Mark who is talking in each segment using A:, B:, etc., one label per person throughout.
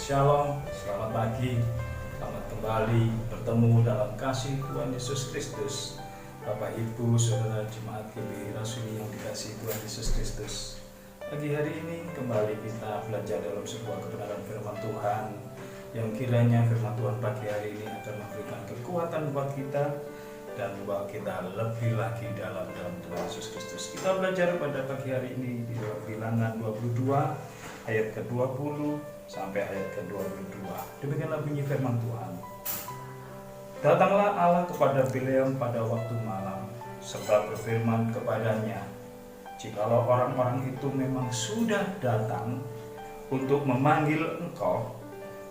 A: Shalom, selamat pagi, selamat kembali bertemu dalam kasih Tuhan Yesus Kristus. Bapak Ibu, Saudara Jemaat GBI Rasuli yang dikasihi Tuhan Yesus Kristus. Pagi hari ini kembali kita belajar dalam sebuah kebenaran firman Tuhan, yang kiranya firman Tuhan pagi hari ini akan memberikan kekuatan buat kita dan membawa kita lebih lagi dalam Tuhan Yesus Kristus. Kita belajar pada pagi hari ini di dalam Bilangan 22 ayat ke-20 sampai ayat ke-22. Demikianlah bunyi firman Tuhan. Datanglah Allah kepada Bileam pada waktu malam, serta berfirman kepadanya, jikalau orang-orang itu memang sudah datang untuk memanggil engkau,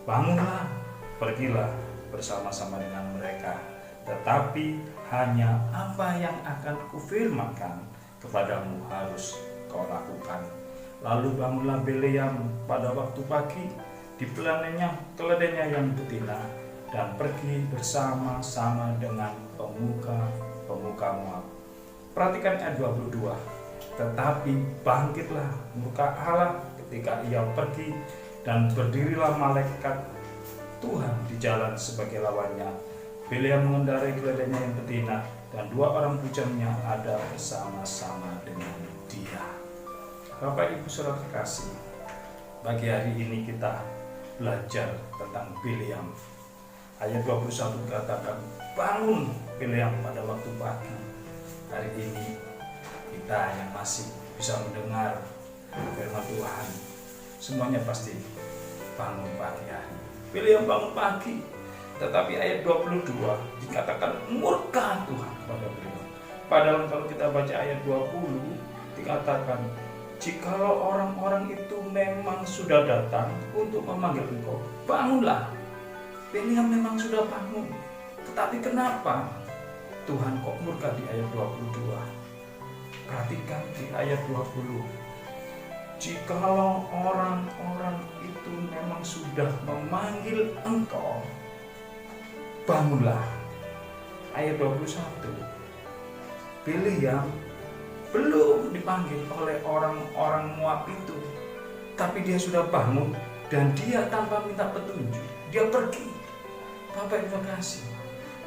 A: bangunlah, pergilah bersama-sama dengan mereka. Tetapi hanya apa yang akan kufirmankan kepadamu harus kau lakukan. Lalu bangunlah Bileam pada waktu pagi, dipelannya keledainya yang betina, dan pergi bersama-sama dengan pemuka Moab. Perhatikan ayat 22. Tetapi bangkitlah murka Allah ketika ia pergi, dan berdirilah malaikat Tuhan di jalan sebagai lawannya. Bileam mengendarai keledainya yang betina, dan dua orang bujangnya ada bersama-sama dengan dia. Bapak Ibu Saudara terkasih, pagi hari ini kita belajar tentang Bileam. Ayat 21 katakan, bangun Bileam pada waktu pagi. Hari ini kita yang masih bisa mendengar firman Tuhan, semuanya pasti bangun pagi hari. Bileam bangun pagi, tetapi ayat 22 dikatakan murka Tuhan kepada Bileam. Padahal kalau kita baca ayat 20 dikatakan, jikalau orang-orang itu memang sudah datang untuk memanggil engkau, bangunlah. Bileam memang sudah bangun, tetapi kenapa Tuhan kok murka di ayat 22? Perhatikan di ayat 20. Jikalau orang-orang itu memang sudah memanggil engkau, bangunlah. Ayat 21. Bileam belum dipanggil oleh orang-orang Moab itu, tapi dia sudah bangun dan dia tanpa minta petunjuk, dia pergi. Bapak Ibu kasih,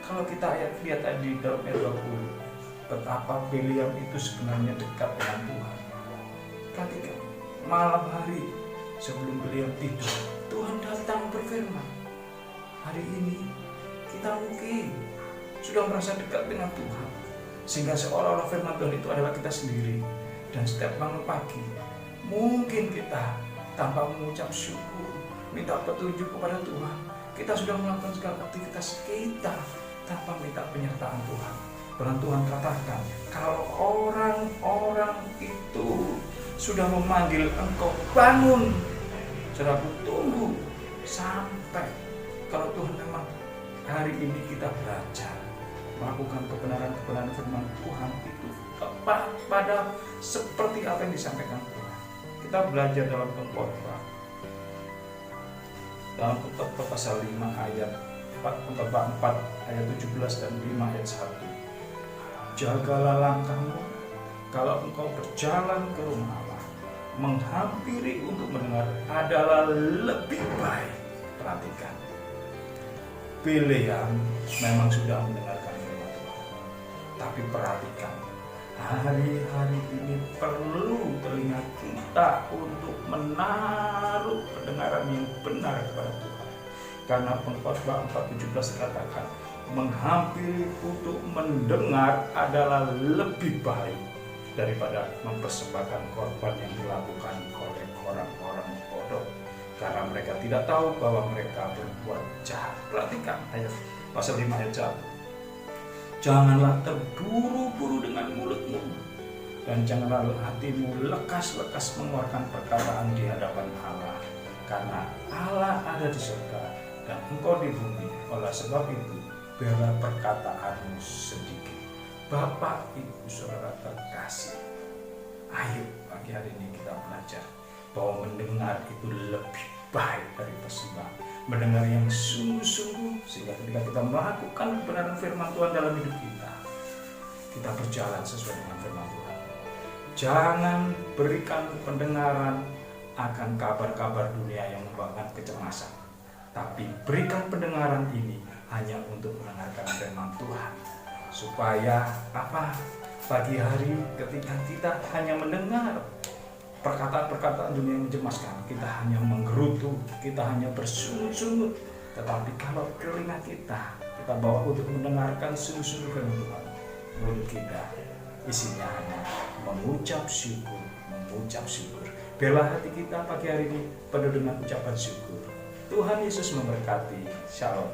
A: kalau kita lihat tadi dalam ayat 20, betapa Bileam itu sebenarnya dekat dengan Tuhan. Ketika malam hari sebelum Bileam tidur, Tuhan datang berfirman. Hari ini kita mungkin sudah merasa dekat dengan Tuhan, sehingga seolah-olah firman Tuhan itu adalah kita sendiri. Dan setiap bangun pagi, mungkin kita tanpa mengucap syukur, minta petunjuk kepada Tuhan, kita sudah melakukan segala aktivitas kita tanpa minta penyertaan Tuhan. Karena Tuhan katakan, kalau orang-orang itu sudah memanggil engkau, bangun. Saudaraku, tunggu sampai kalau Tuhan memang hari ini kita belajar melakukan kebenaran firman Tuhan itu tepat pada seperti apa yang disampaikan Tuhan. Kita belajar dalam Pengkhotbah, pasal 5 ayat 4 ayat 17 dan 5 ayat 1. Jagalah langkahmu kalau engkau berjalan ke rumah Allah, menghampiri untuk mendengar adalah lebih baik. Perhatikan, Bileam memang sudah mendengarkan firman Tuhan, tapi perhatikan, hari-hari ini perlu telinga kita untuk menaruh pendengaran yang benar kepada Tuhan. Karena Pengkhotbah 4:17 katakan, menghampiri untuk mendengar adalah lebih baik daripada mempersembahkan korban yang dilakukan oleh orang-orang bodoh, karena mereka tidak tahu bahwa mereka berbuat jahat. Perhatikan ayat pasal 5 ayat 1. Janganlah terburu-buru dengan mulutmu, dan janganlah hatimu lekas-lekas mengeluarkan perkataan di hadapan Allah, karena Allah ada di surga dan engkau di bumi. Oleh sebab itu, bela perkataanmu sedikit. Bapak, Ibu, Saudara terkasih, ayo pagi hari ini kita belajar bahwa mendengar itu lebih baik dari persembahan. Mendengar yang sungguh-sungguh, sehingga ketika kita melakukan kebenaran firman Tuhan dalam hidup kita, kita berjalan sesuai dengan firman Tuhan. Jangan berikan pendengaran akan kabar-kabar dunia yang membawakan kecemasan. Tapi berikan pendengaran ini hanya untuk mendengarkan firman Tuhan. Supaya apa? Pagi hari ketika kita hanya mendengar perkataan-perkataan dunia yang mencemaskan, kita hanya menggerutu, kita hanya bersungut-sungut. Tetapi kalau telinga kita bawa untuk mendengarkan sungguh-sungguh firman Tuhan, mulut kita isinya hanya mengucap syukur, mengucap syukur. Biarlah hati kita pagi hari ini penuh dengan ucapan syukur. Tuhan Yesus memberkati. Shalom.